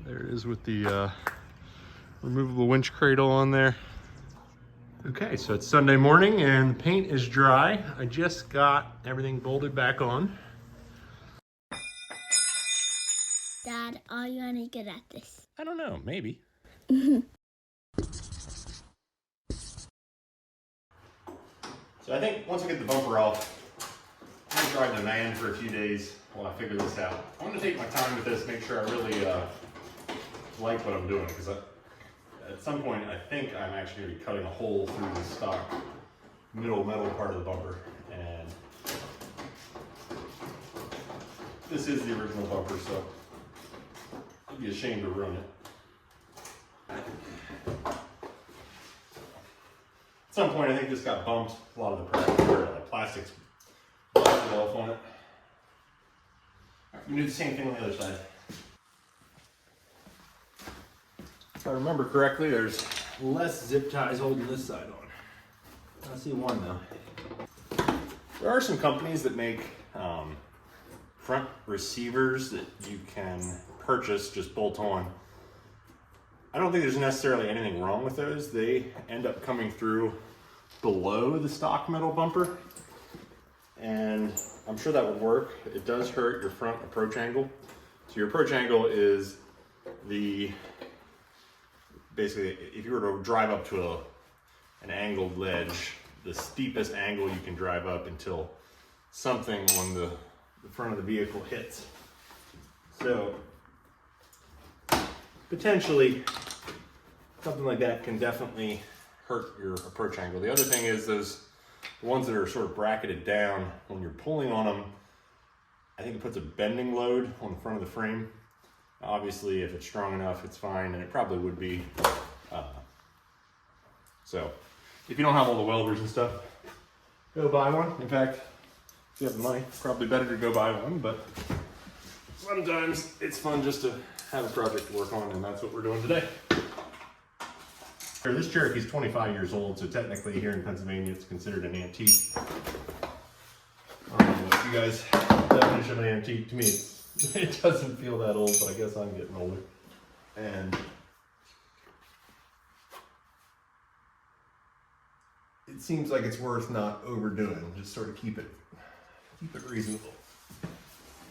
There it is with the removable winch cradle on there. Okay, so it's Sunday morning and the paint is dry. I just got everything bolted back on. Dad, are you any good at this? I don't know, maybe. So I think once I get the bumper off, I'm gonna drive the van for a few days while I figure this out. I'm gonna take my time with this, make sure I really like what I'm doing, because at some point I think I'm actually gonna be cutting a hole through the stock middle metal part of the bumper, and this is the original bumper, so I'd be ashamed to ruin it. At some point, I think this got bumped. A lot of the plastics busted off on it. I'm gonna do the same thing on the other side. If I remember correctly, there's less zip ties holding this side on. I see one though. There are some companies that make front receivers that you can purchase, just bolt on. I don't think there's necessarily anything wrong with those. They end up coming through below the stock metal bumper, and I'm sure that would work. It does hurt your front approach angle. So your approach angle is basically, if you were to drive up to an angled ledge, the steepest angle you can drive up until something on the front of the vehicle hits. So potentially something like that can definitely hurt your approach angle. The other thing is the ones that are sort of bracketed down, when you're pulling on them, I think it puts a bending load on the front of the frame. Obviously, if it's strong enough, it's fine, and it probably would be. So if you don't have all the welders and stuff, go buy one. In fact, if you have the money, probably better to go buy one, but sometimes it's fun just to have a project to work on, and that's what we're doing today. This Cherokee is 25 years old, so technically here in Pennsylvania it's considered an antique. I don't know what you guys' definition of an antique. To me, it doesn't feel that old, but I guess I'm getting older. And it seems like it's worth not overdoing. Just sort of keep it reasonable.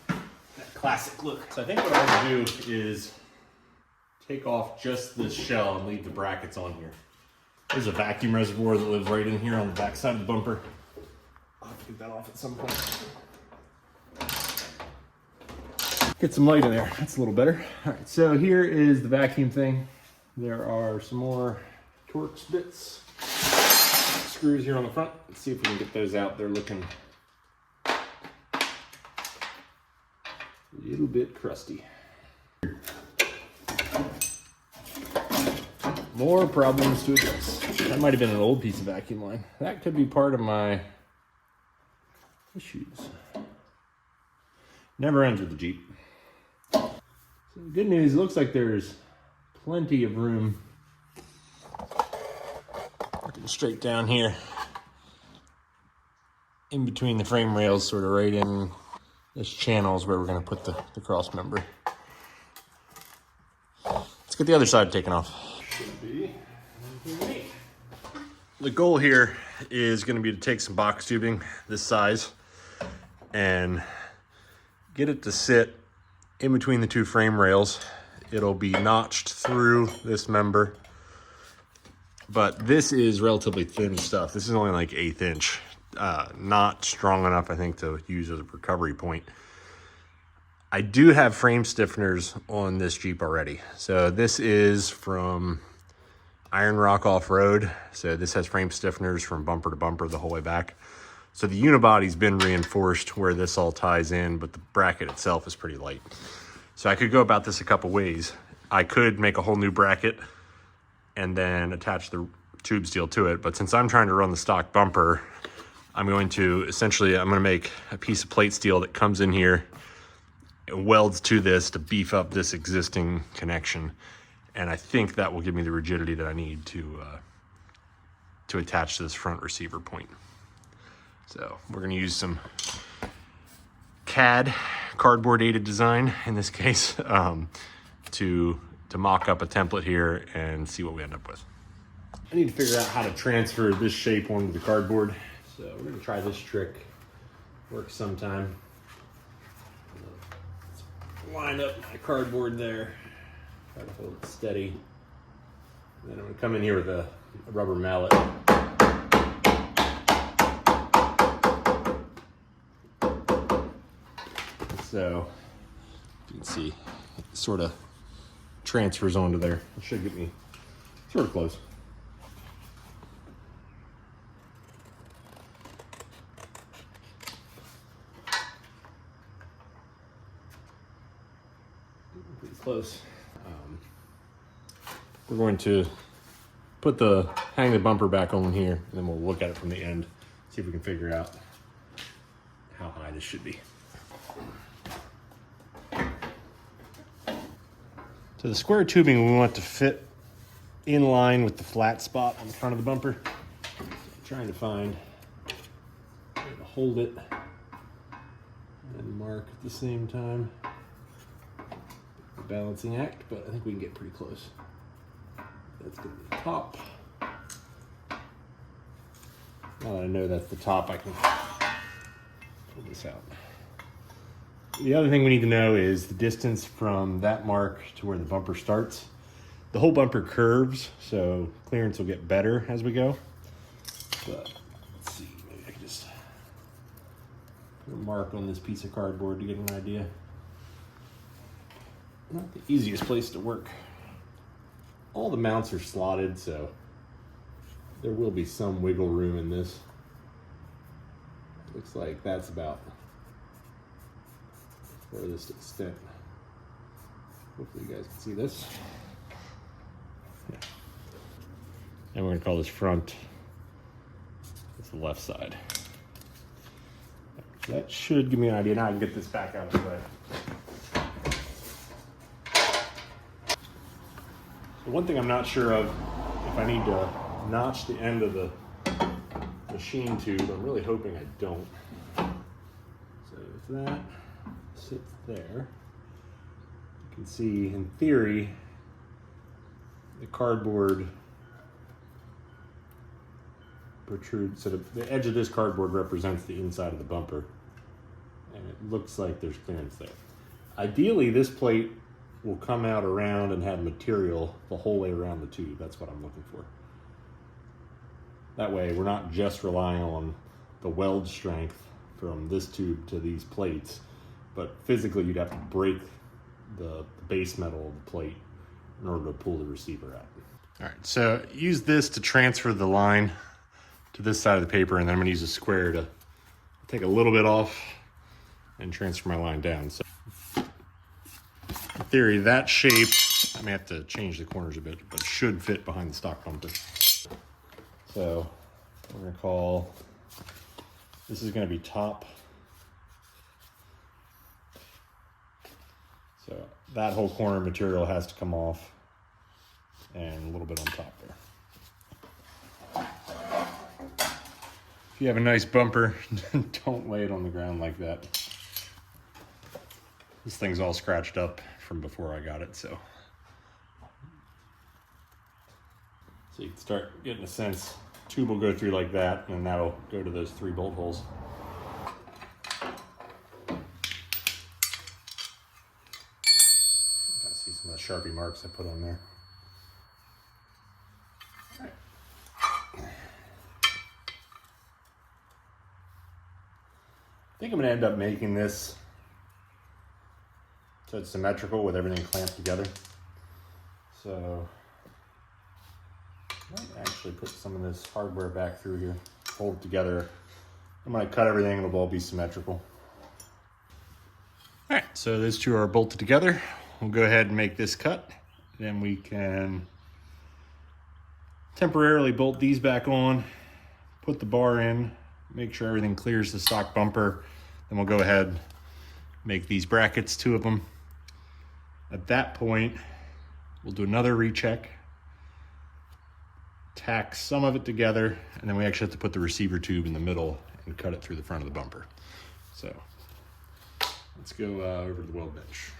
That classic look. So I think what I'm gonna do is take off just this shell and leave the brackets on here. There's a vacuum reservoir that lives right in here on the back side of the bumper. I'll have to get that off at some point. Get some light in there, that's a little better. All right, so here is the vacuum thing. There are some more Torx bits, screws here on the front. Let's see if we can get those out. They're looking a little bit crusty. More problems to address. That might have been an old piece of vacuum line. That could be part of my issues. Never ends with the Jeep. So the good news, it looks like there's plenty of room. Looking straight down here, in between the frame rails, sort of right in this channel is where we're going to put the cross member. Let's get the other side taken off. Should be neat. The goal here is going to be to take some box tubing this size and get it to sit in between the two frame rails. It'll be notched through this member, but this is relatively thin stuff. This is only like 1/8 inch, not strong enough, I think, to use as a recovery point. I do have frame stiffeners on this Jeep already. So this is from Iron Rock Off-Road. So this has frame stiffeners from bumper to bumper the whole way back. So the unibody's been reinforced where this all ties in, but the bracket itself is pretty light. So I could go about this a couple ways. I could make a whole new bracket and then attach the tube steel to it. But since I'm trying to run the stock bumper, I'm going to make a piece of plate steel that comes in here and welds to this to beef up this existing connection. And I think that will give me the rigidity that I need to attach to this front receiver point. So we're going to use some CAD, cardboard aided design in this case, to mock up a template here and see what we end up with. I need to figure out how to transfer this shape onto the cardboard. So we're gonna try this trick. Works sometime. Let's line up my cardboard there. Try to hold it steady. And then I'm gonna come in here with a rubber mallet. So you can see it sort of transfers onto there. It should get me sort of close. Pretty close. We're going to hang the bumper back on here, and then we'll look at it from the end, see if we can figure out how high this should be. So the square tubing we want to fit in line with the flat spot on the front of the bumper. So I'm trying to find a way to hold it and mark at the same time. A balancing act, but I think we can get pretty close. That's going to be the top. Now that I know that's the top, I can pull this out. The other thing we need to know is the distance from that mark to where the bumper starts. The whole bumper curves, so clearance will get better as we go. But let's see, maybe I can just put a mark on this piece of cardboard to get an idea. Not the easiest place to work. All the mounts are slotted, so there will be some wiggle room in this. Looks like that's about the furthest extent. Hopefully you guys can see this. Yeah. And we're gonna call this front. It's the left side. That should give me an idea. Now I can get this back out of the way. So one thing I'm not sure of, if I need to notch the end of the machine tube. I'm really hoping I don't. So if that sits there, you can see in theory the cardboard protrudes. So the edge of this cardboard represents the inside of the bumper, and it looks like there's clearance there. Ideally, this plate will come out around and have material the whole way around the tube. That's what I'm looking for. That way we're not just relying on the weld strength from this tube to these plates, but physically you'd have to break the base metal of the plate in order to pull the receiver out. All right, so use this to transfer the line to this side of the paper, and then I'm gonna use a square to take a little bit off and transfer my line down. So in theory, that shape, I may have to change the corners a bit, but it should fit behind the stock bumper. So we're gonna call, this is gonna be top. So that whole corner material has to come off and a little bit on top there. If you have a nice bumper, don't lay it on the ground like that. This thing's all scratched up from before I got it, so you can start getting a sense. Tube will go through like that, and that'll go to those 3 bolt holes. You can see some of the Sharpie marks I put on there. All right. I think I'm gonna end up making this so it's symmetrical with everything clamped together. So I might actually put some of this hardware back through here, hold it together. I'm gonna cut everything and it'll all be symmetrical. All right, so those two are bolted together. We'll go ahead and make this cut. Then we can temporarily bolt these back on, put the bar in, make sure everything clears the stock bumper. Then we'll go ahead, make these brackets, 2 of them. At that point, we'll do another recheck, tack some of it together, and then we actually have to put the receiver tube in the middle and cut it through the front of the bumper. So let's go over to the weld bench.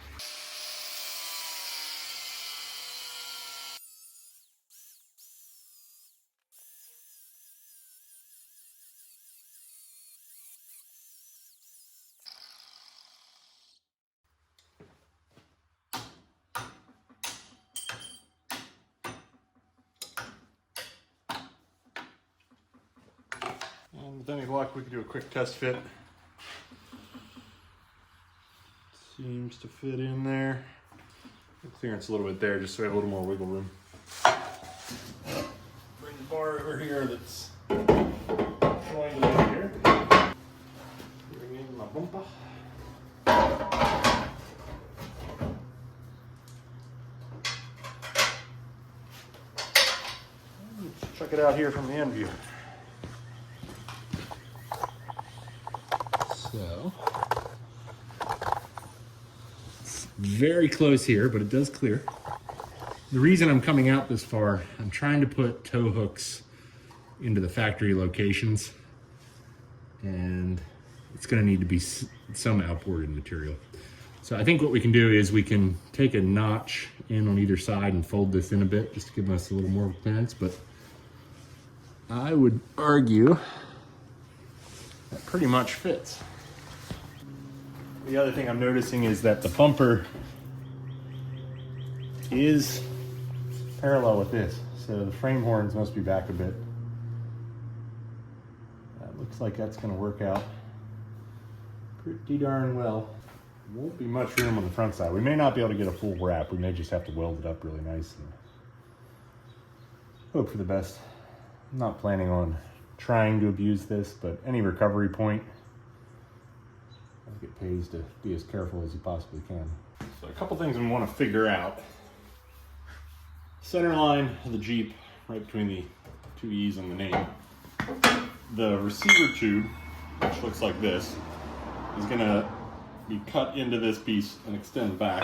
And with any luck, we could do a quick test fit. Seems to fit in there. Clearance a little bit there, just so we have a little more wiggle room. Bring the bar over here that's joined over here. Bring in my bumper. Let's check it out here from the end view. So, it's very close here, but it does clear. The reason I'm coming out this far, I'm trying to put tow hooks into the factory locations, and it's going to need to be some outboarded material. So I think what we can do is we can take a notch in on either side and fold this in a bit just to give us a little more clearance, but I would argue that pretty much fits. The other thing I'm noticing is that the bumper is parallel with this, so the frame horns must be back a bit. That looks like that's going to work out pretty darn well. Won't be much room on the front side. We may not be able to get a full wrap. We may just have to weld it up really nice and hope for the best. I'm not planning on trying to abuse this, but any recovery point, I think it pays to be as careful as you possibly can. So a couple things we want to figure out. Center line of the Jeep, right between the two E's and the name. The receiver tube, which looks like this, is going to be cut into this piece and extend back.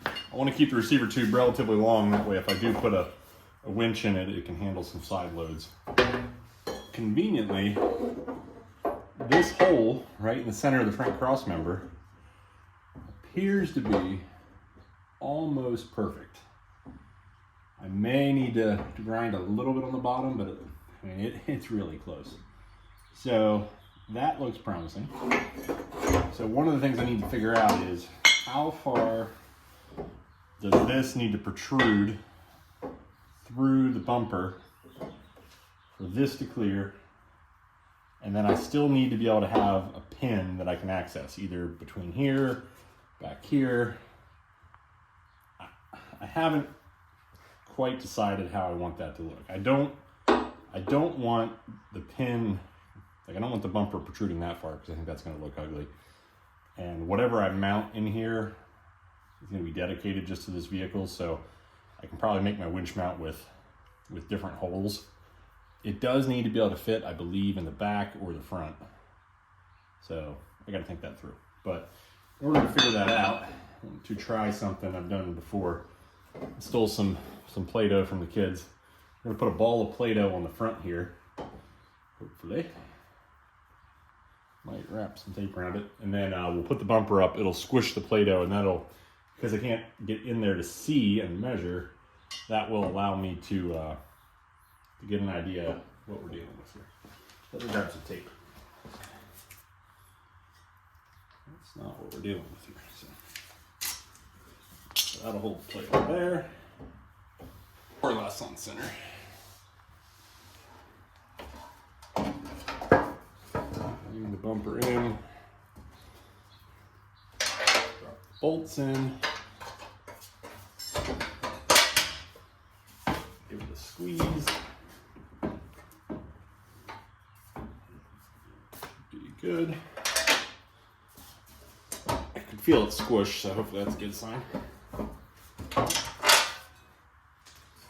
I want to keep the receiver tube relatively long, that way if I do put a winch in it, it can handle some side loads. Conveniently, this hole right in the center of the front cross member appears to be almost perfect. I may need to grind a little bit on the bottom, but it's really close. So that looks promising. So one of the things I need to figure out is how far does this need to protrude through the bumper for this to clear, and then I still need to be able to have a pin that I can access either between here, back here. I haven't quite decided how I want that to look. I don't want the pin, like I don't want the bumper protruding that far because I think that's going to look ugly. And whatever I mount in here is going to be dedicated just to this vehicle, so I can probably make my winch mount with different holes. It does need to be able to fit, I believe, in the back or the front. So I got to think that through. But in order to figure that out, I want to try something I've done before. I stole some Play-Doh from the kids. I'm going to put a ball of Play-Doh on the front here, hopefully. Might wrap some tape around it. And then we'll put the bumper up. It'll squish the Play-Doh, and that'll, because I can't get in there to see and measure, that will allow me to get an idea what we're dealing with here. Let me grab some tape. That's not what we're dealing with here. So that'll hold the Play-Doh there. Or less on center. Leaving the bumper in. Drop the bolts in. Give it a squeeze. Be good. I can feel it squish, so hopefully that's a good sign.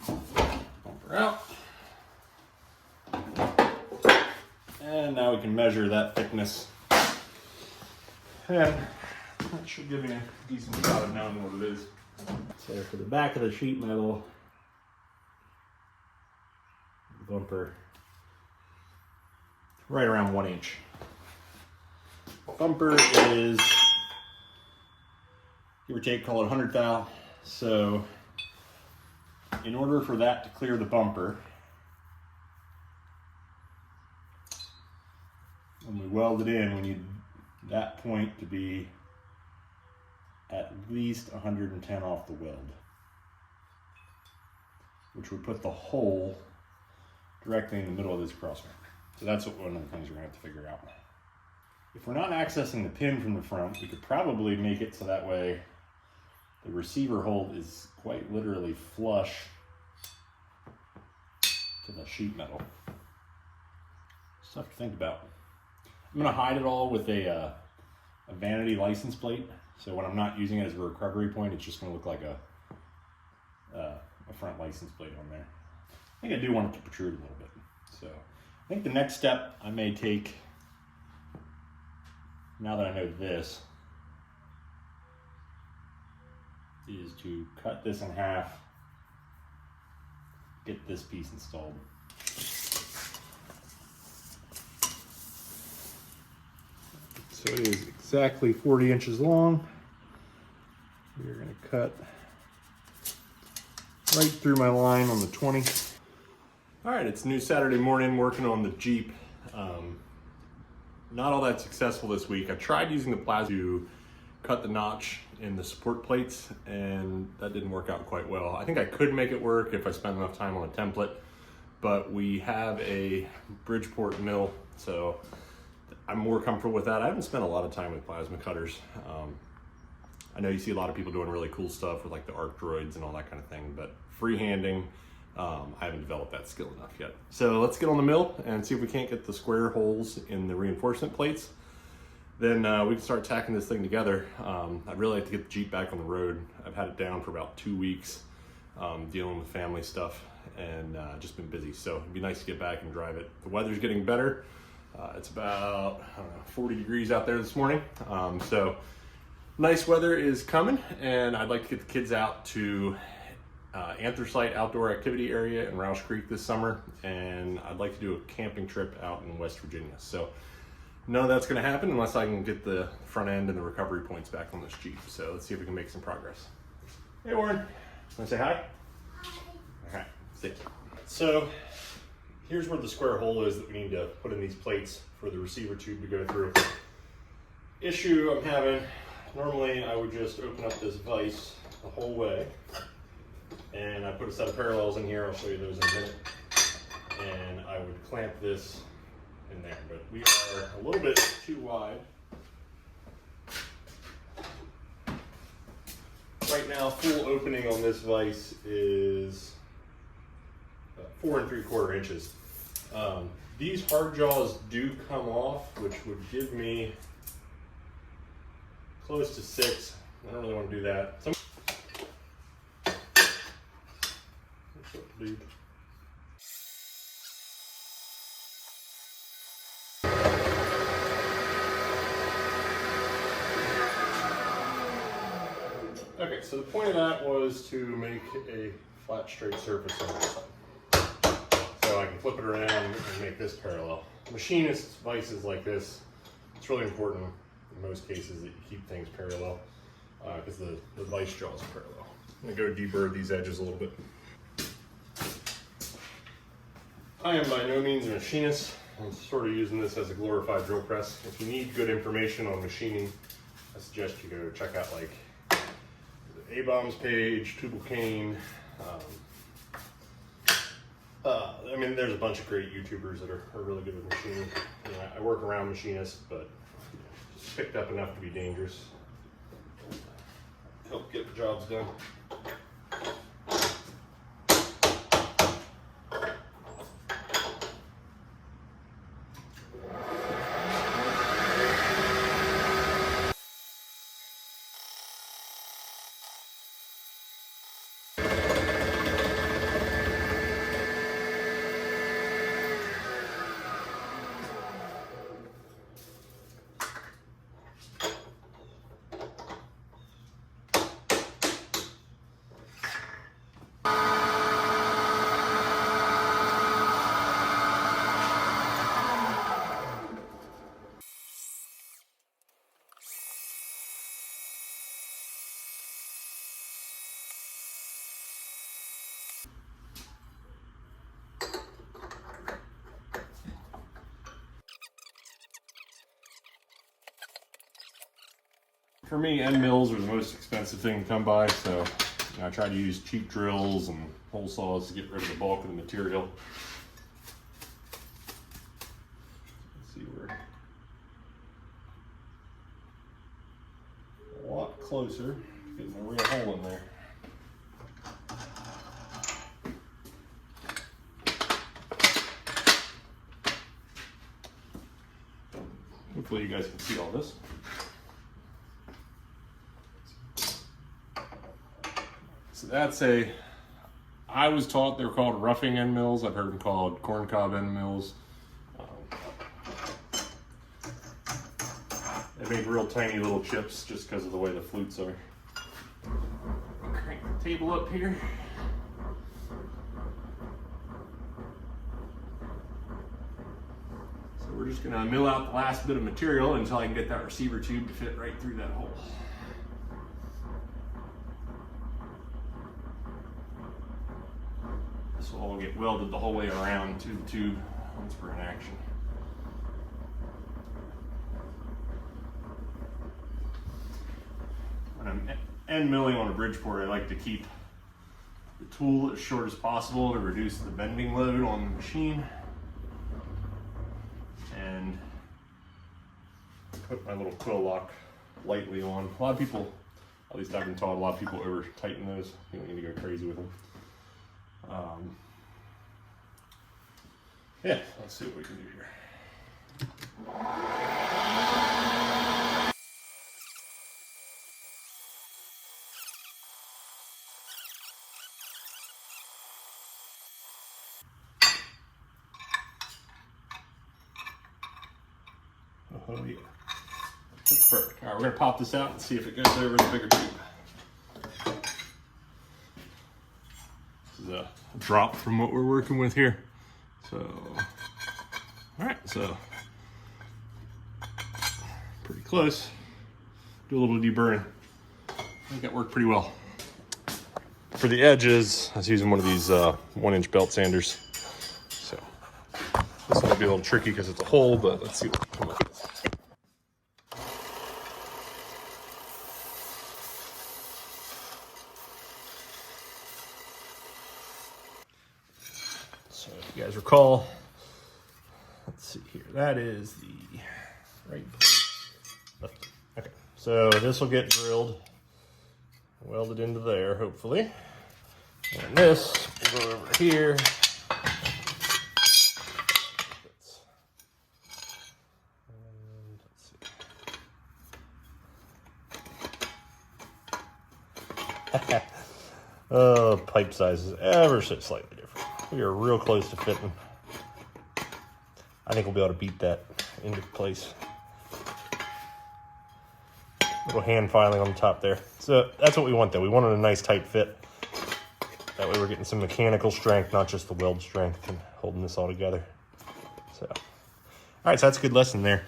Bumper out. And now we can measure that thickness. And that should give me a decent shot of knowing what it is. So for the back of the sheet metal, bumper, right around 1 inch. Bumper is, give or take, call it 100 thou. So in order for that to clear the bumper, when we weld it in, we need that point to be at least 110 off the weld, which would put the hole directly in the middle of this crossmember. So that's one of the things we're gonna have to figure out. If we're not accessing the pin from the front, we could probably make it so that way the receiver hole is quite literally flush to the sheet metal. Stuff to think about. I'm gonna hide it all with a vanity license plate. So when I'm not using it as a recovery point, it's just gonna look like a front license plate on there. I think I do want it to protrude a little bit. So I think the next step I may take, now that I know this, is to cut this in half, get this piece installed. So it is exactly 40 inches long. We're going to cut right through my line on the 20. All right, it's new Saturday morning, working on the Jeep. Not all that successful this week. I tried using the plasma to cut the notch in the support plates, and that didn't work out quite well. I think I could make it work if I spent enough time on a template, but we have a Bridgeport mill, so I'm more comfortable with that. I haven't spent a lot of time with plasma cutters. I know you see a lot of people doing really cool stuff with like the arc droids and all that kind of thing, but freehanding, I haven't developed that skill enough yet. So let's get on the mill and see if we can't get the square holes in the reinforcement plates. Then we can start tacking this thing together. I'd really like to get the Jeep back on the road. I've had it down for about 2 weeks, dealing with family stuff, and just been busy. So it'd be nice to get back and drive it. The weather's getting better. It's about, I don't know, 40 degrees out there this morning. So nice weather is coming, and I'd like to get the kids out to Anthracite Outdoor Activity Area in Roush Creek this summer, and I'd like to do a camping trip out in West Virginia. So none of that's going to happen unless I can get the front end and the recovery points back on this Jeep. So let's see if we can make some progress. Hey Warren, want to say hi? Hi. Okay, see. So here's where the square hole is that we need to put in these plates for the receiver tube to go through. Issue I'm having, normally I would just open up this vise the whole way, and I put a set of parallels in here. I'll show you those in a minute. And I would clamp this in there, but we are a little bit too wide. Right now, full opening on this vise is 4 3/4 inches. These hard jaws do come off, which would give me close to 6. I don't really want to do that. Okay, so the point of that was to make a flat, straight surface on this side. So I can flip it around and make this parallel. Machinist vices like this, it's really important in most cases that you keep things parallel because the vice jaw is parallel. I'm gonna go deeper at these edges a little bit. I am by no means a machinist. I'm sort of using this as a glorified drill press. If you need good information on machining, I suggest you go check out like the A-Bomb's page, Tubal Cain. I mean, there's a bunch of great YouTubers that are really good with machining. You know, I work around machinists, but just picked up enough to be dangerous. Help get the jobs done. For me, end mills are the most expensive thing to come by, so I try to use cheap drills and hole saws to get rid of the bulk of the material. closer, getting a real hole in there. Hopefully you guys can see all this. So that's I was taught they're called roughing end mills. I've heard them called corncob end mills. They make real tiny little chips just because of the way the flutes are. Crank the table up here. So we're just gonna mill out the last bit of material until I can get that receiver tube to fit right through that hole. This will all get welded the whole way around to the tube once we're in action. When I'm end milling on a Bridgeport, I like to keep the tool as short as possible to reduce the bending load on the machine. And put my little quill lock lightly on. A lot of people, at least I've been taught, a lot of people over tighten those. You don't need to go crazy with them. Yeah, let's see what we can do here. Oh yeah, that's perfect. All right, we're gonna pop this out and see if it goes over the bigger tube. This is a drop from what we're working with here. So, all right, so pretty close. Do a little deburring. I think that worked pretty well. For the edges, I was using one of these 1-inch belt sanders. So this might be a little tricky because it's a hole, but let's see what we can come up with. So if you guys recall, let's see here, that is the right left. Okay, so this will get drilled, welded into there, hopefully. And this will go over here. And let's see. Oh, pipe size is ever so slightly different. We are real close to fitting. I think we'll be able to beat that into place. Little hand filing on the top there. So that's what we want though. We wanted a nice tight fit. That way we're getting some mechanical strength, not just the weld strength, and holding this all together. So, all right, so that's a good lesson there.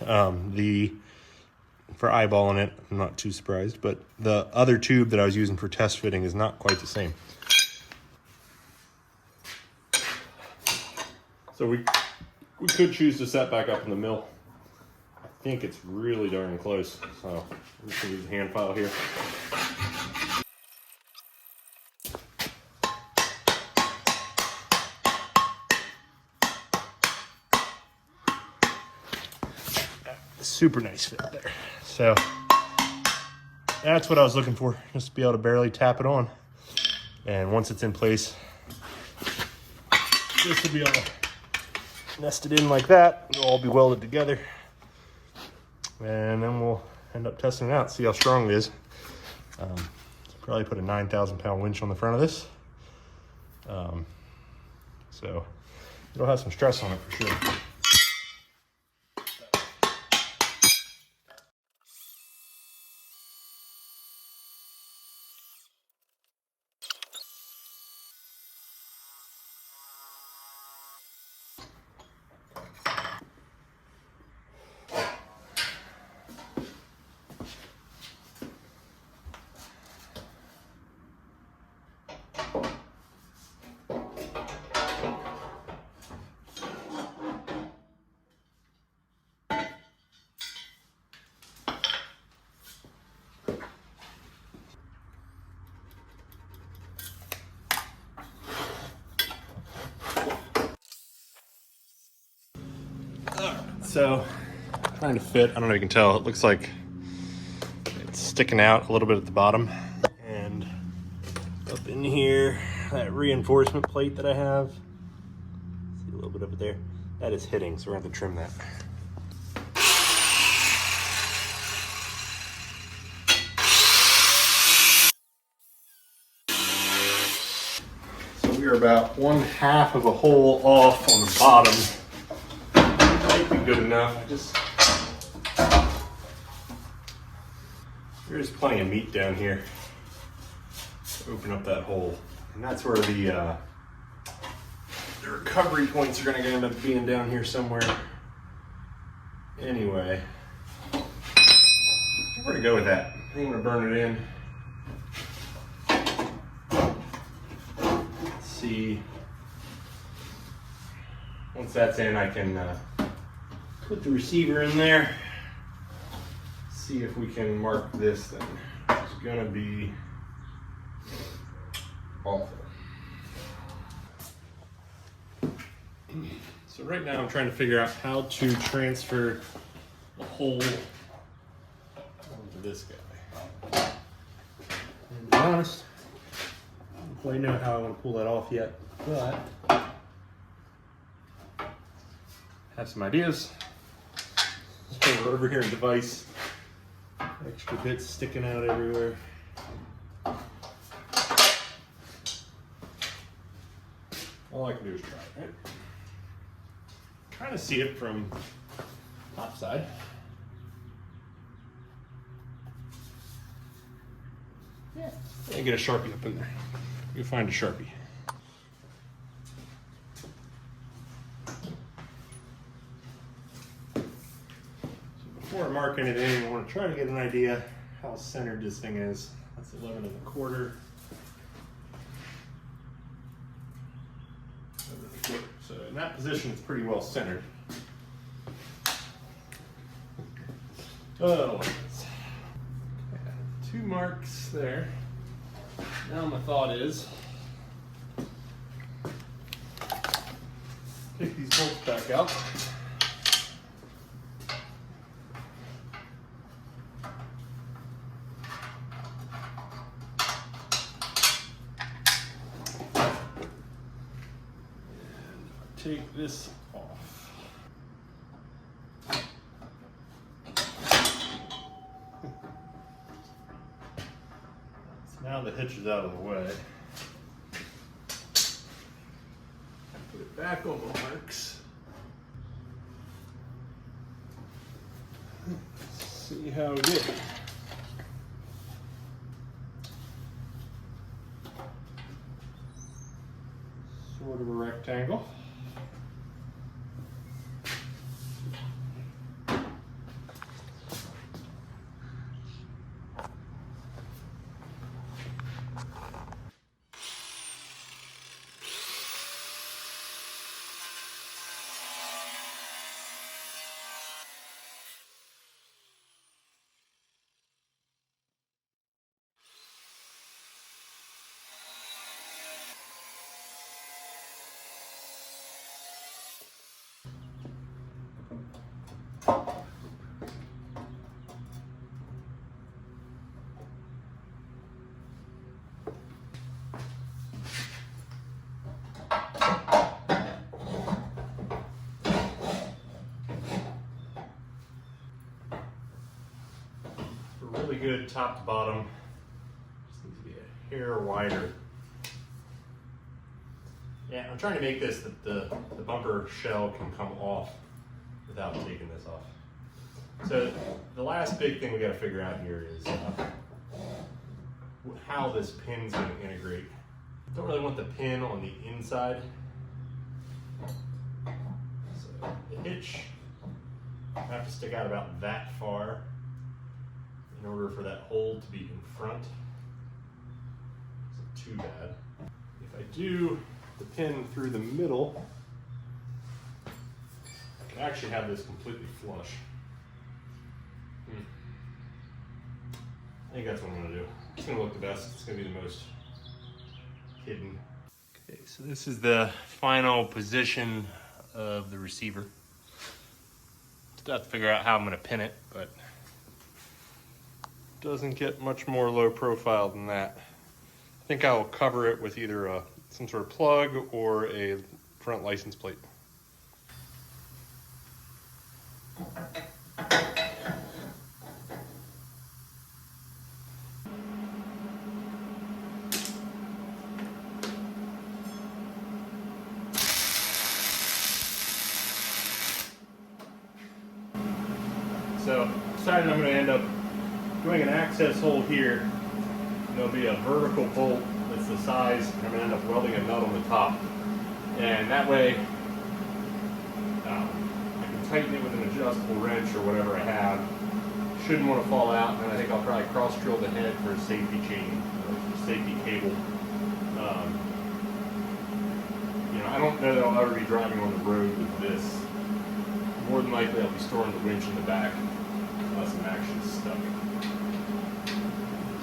For eyeballing it, I'm not too surprised, but the other tube that I was using for test fitting is not quite the same. So we could choose to set back up in the mill. I think it's really darn close. So I'm just gonna use a hand file here. Super nice fit there. So that's what I was looking for, just to be able to barely tap it on. And once it's in place, this will be able to nest it in like that. It'll all be welded together. And then we'll end up testing it out, see how strong it is. Probably put a 9,000 pound winch on the front of this. So it'll have some stress on it for sure. So, trying to fit, I don't know if you can tell, it looks like it's sticking out a little bit at the bottom. And up in here, that reinforcement plate that I have, see a little bit of it there, that is hitting, so we're gonna have to trim that. So we are about 1/2 of a hole off on the bottom. Might be good enough. There's plenty of meat down here to open up that hole. And that's where the recovery points are gonna end up being down here somewhere. Anyway, we're gonna go with that. I'm gonna burn it in. Let's see. Once that's in, I can put the receiver in there. See if we can mark this thing. It's gonna be awful. So right now I'm trying to figure out how to transfer the hole onto this guy. And to be honest, I don't quite know how I want to pull that off yet, but I have some ideas. So we're over here in device. Extra bits sticking out everywhere. All I can do is try it, right? Kind of see it from top side. Yeah, and get a Sharpie up in there. You find a Sharpie. Before I mark anything, I want to try to get an idea how centered this thing is. That's 11 1/4. So in that position, it's pretty well centered. Oh, yeah, 2 marks there. Now my thought is, take these bolts back out. Take this off. So now the hitch is out of the way. Put it back on the marks. Let's see how we did. Sort of a rectangle. Really good top to bottom. Just needs to be a hair wider. Yeah, I'm trying to make this that the bumper shell can come off without taking this off. So the last big thing we got to figure out here is how this pin's going to integrate. Don't really want the pin on the inside. So the hitch will have to stick out about that far in order for that hole to be in front. Isn't too bad. If I do the pin through the middle, I can actually have this completely flush. I think that's what I'm gonna do. It's gonna look the best. It's gonna be the most hidden. Okay, so this is the final position of the receiver. Still have to figure out how I'm gonna pin it, but doesn't get much more low profile than that. I think I will cover it with either some sort of plug or a front license plate. So decided I'm going to end up doing an access hole here. There'll be a vertical bolt that's the size, and I'm going to end up welding a nut on the top. And that way I can tighten it with an adjustable wrench or whatever I have. Shouldn't want to fall out, and then I think I'll probably cross drill the head for a safety chain, or safety cable. I don't know that I'll ever be driving on the road with this. More than likely I'll be storing the winch in the back unless I'm actually stuck.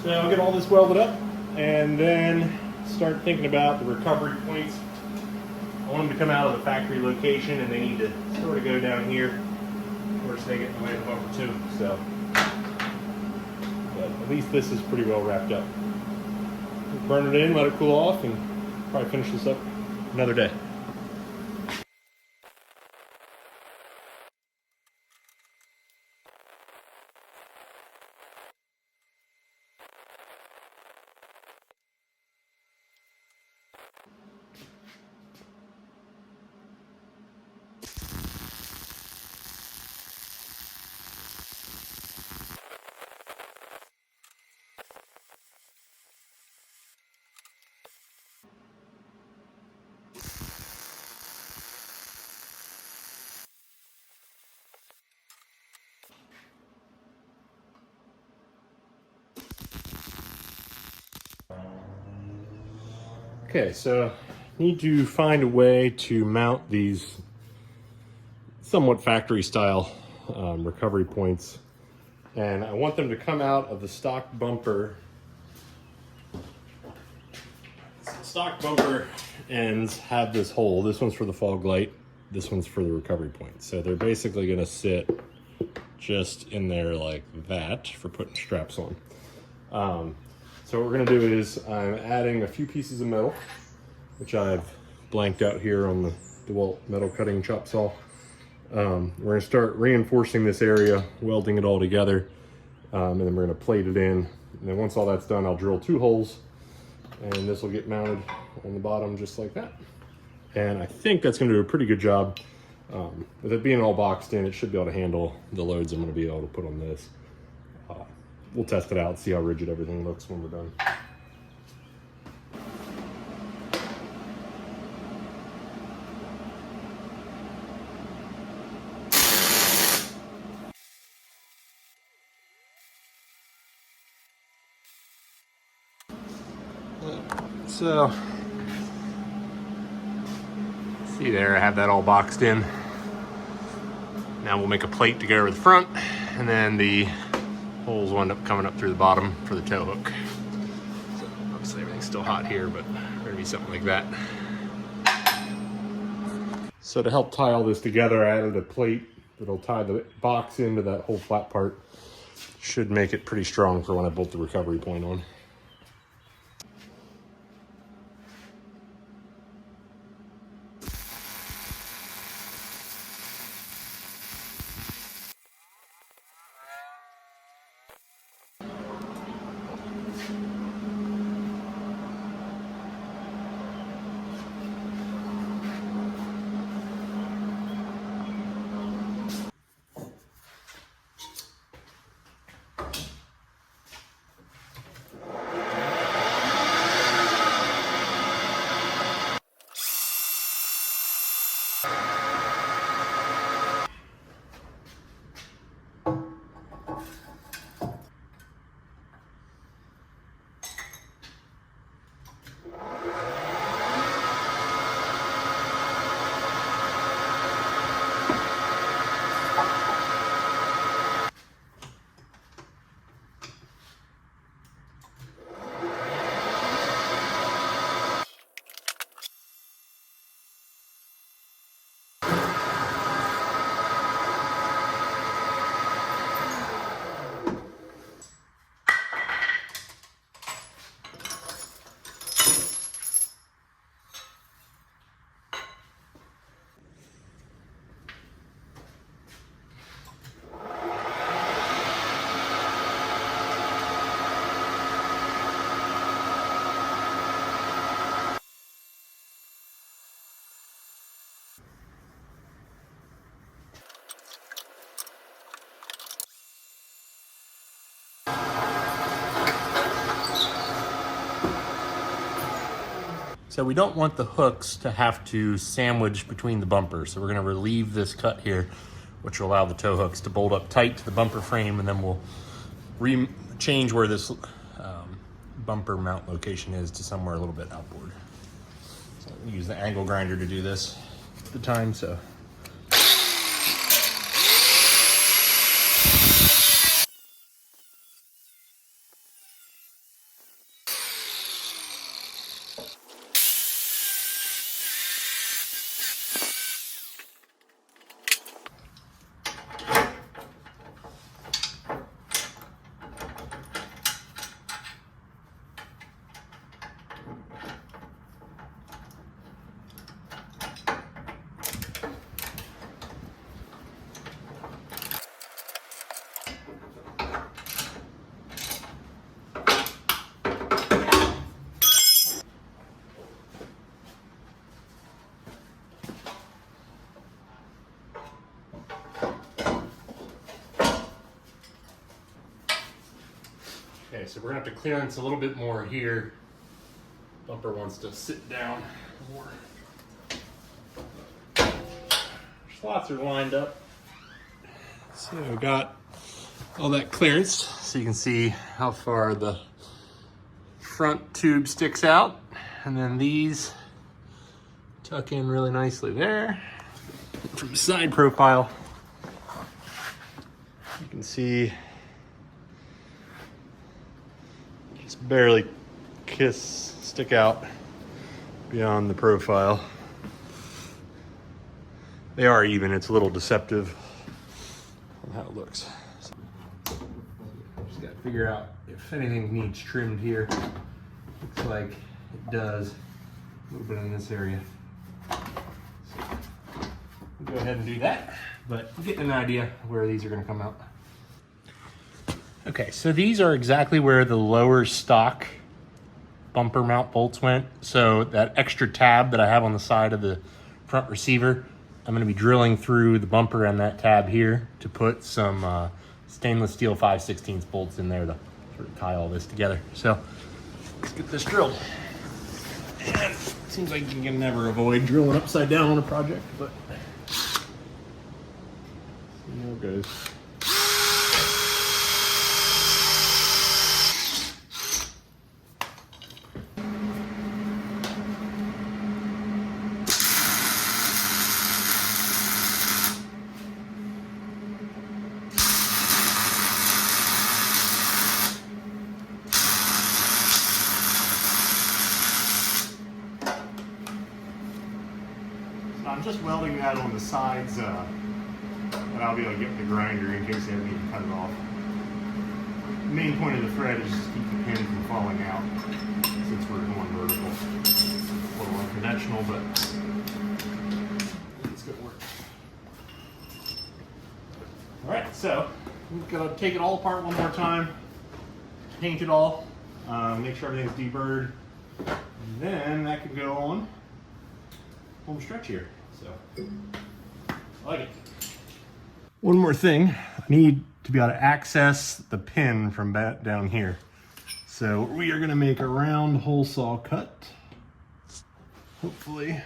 So I'll get all this welded up and then start thinking about the recovery points. I want them to come out of the factory location, and they need to sort of go down here. Of course, they get in the way of the bumper too. So, but at least this is pretty well wrapped up. Burn it in, let it cool off, and probably finish this up another day. Okay, so need to find a way to mount these somewhat factory style recovery points, and I want them to come out of the stock bumper. Stock bumper ends have this hole. This one's for the fog light, this one's for the recovery point. So they're basically going to sit just in there like that for putting straps on. So what we're going to do is I'm adding a few pieces of metal, which I've blanked out here on the DeWalt metal cutting chop saw. We're going to start reinforcing this area, welding it all together, and then we're going to plate it in. And then once all that's done, I'll drill 2 holes, and this will get mounted on the bottom just like that. And I think that's going to do a pretty good job. With it being all boxed in, it should be able to handle the loads I'm going to be able to put on this. We'll test it out, see how rigid everything looks when we're done. So, see there, I have that all boxed in. Now we'll make a plate to go over the front, and then the holes will end up coming up through the bottom for the tow hook. So obviously everything's still hot here, but gonna be something like that. So to help tie all this together, I added a plate that'll tie the box into that whole flat part. Should make it pretty strong for when I bolt the recovery point on. So we don't want the hooks to have to sandwich between the bumpers. So we're gonna relieve this cut here, which will allow the tow hooks to bolt up tight to the bumper frame, and then we'll change where this bumper mount location is to somewhere a little bit outboard. So I'm gonna use the angle grinder to do this at the time, so. Okay, so we're gonna have to clearance a little bit more here. Bumper wants to sit down more. Slots are lined up. So we've got all that clearance, so you can see how far the front tube sticks out. And then these tuck in really nicely there. From the side profile, you can see just barely stick out beyond the profile. They are even, it's a little deceptive on how it looks. So, just gotta figure out if anything needs trimmed here. Looks like it does, a little bit in this area. So, we'll go ahead and do that, but I'm getting an idea where these are gonna come out. Okay, so these are exactly where the lower stock bumper mount bolts went. So that extra tab that I have on the side of the front receiver, I'm gonna be drilling through the bumper and that tab here to put some stainless steel 5/16 bolts in there to sort of tie all this together. So let's get this drilled. And it seems like you can never avoid drilling upside down on a project, but see how it goes. I'm just welding that on the sides, and I'll be able to get the grinder in case I ever need to cut it off. The main point of the thread is just to keep the pin from falling out, since we're going vertical. A little unconventional, but it's gonna work. All right, so I'm gonna take it all apart one more time, paint it all, make sure everything's deburred, and then that can go on home stretch here. So, I like it. One more thing, I need to be able to access the pin from down here. So we are gonna make a round hole saw cut, hopefully.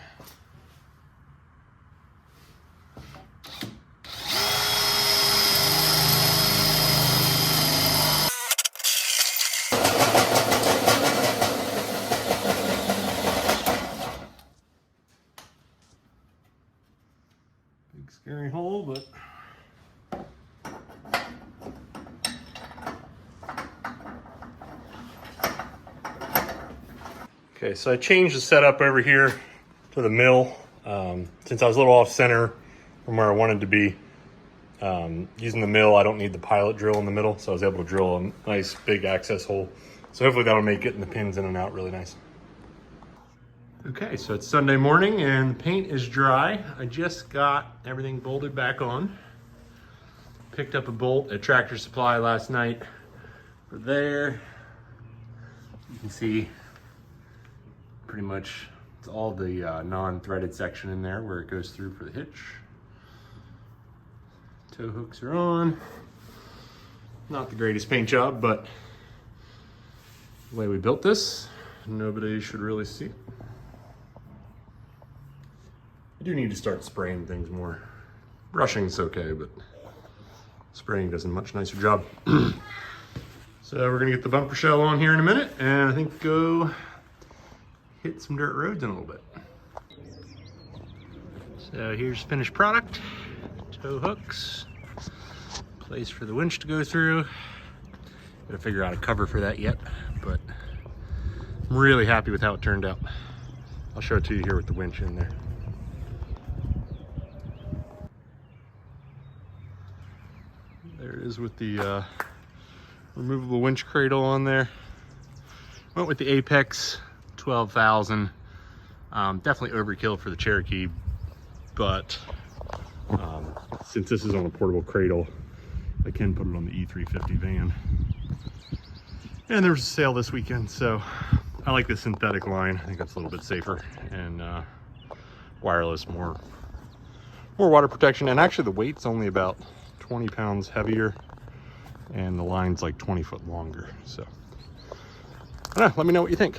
Big scary hole, but okay, so I changed the setup over here to the mill. Since I was a little off center from where I wanted to be, using the mill, I don't need the pilot drill in the middle, so I was able to drill a nice big access hole. So hopefully that'll make getting the pins in and out really nice. Okay, so it's Sunday morning and the paint is dry. I just got everything bolted back on. Picked up a bolt at Tractor Supply last night for there. You can see pretty much it's all the non-threaded section in there where it goes through for the hitch. Tow hooks are on. Not the greatest paint job, but the way we built this, nobody should really see it. I do need to start spraying things more. Brushing's okay, but spraying does a much nicer job. So we're gonna get the bumper shell on here in a minute, and I think go hit some dirt roads in a little bit. So here's finished product. Tow hooks, place for the winch to go through. Gotta figure out a cover for that yet, but I'm really happy with how it turned out. I'll show it to you here with the winch in there. There it is with the removable winch cradle on there. Went with the Apex 12,000. Definitely overkill for the Cherokee, but since this is on a portable cradle, I can put it on the E350 van. And there was a sale this weekend, so I like the synthetic line. I think that's a little bit safer and wireless, more water protection. And actually the weight's only about 20 pounds heavier, and the line's like 20 foot longer. So I don't know, let me know what you think.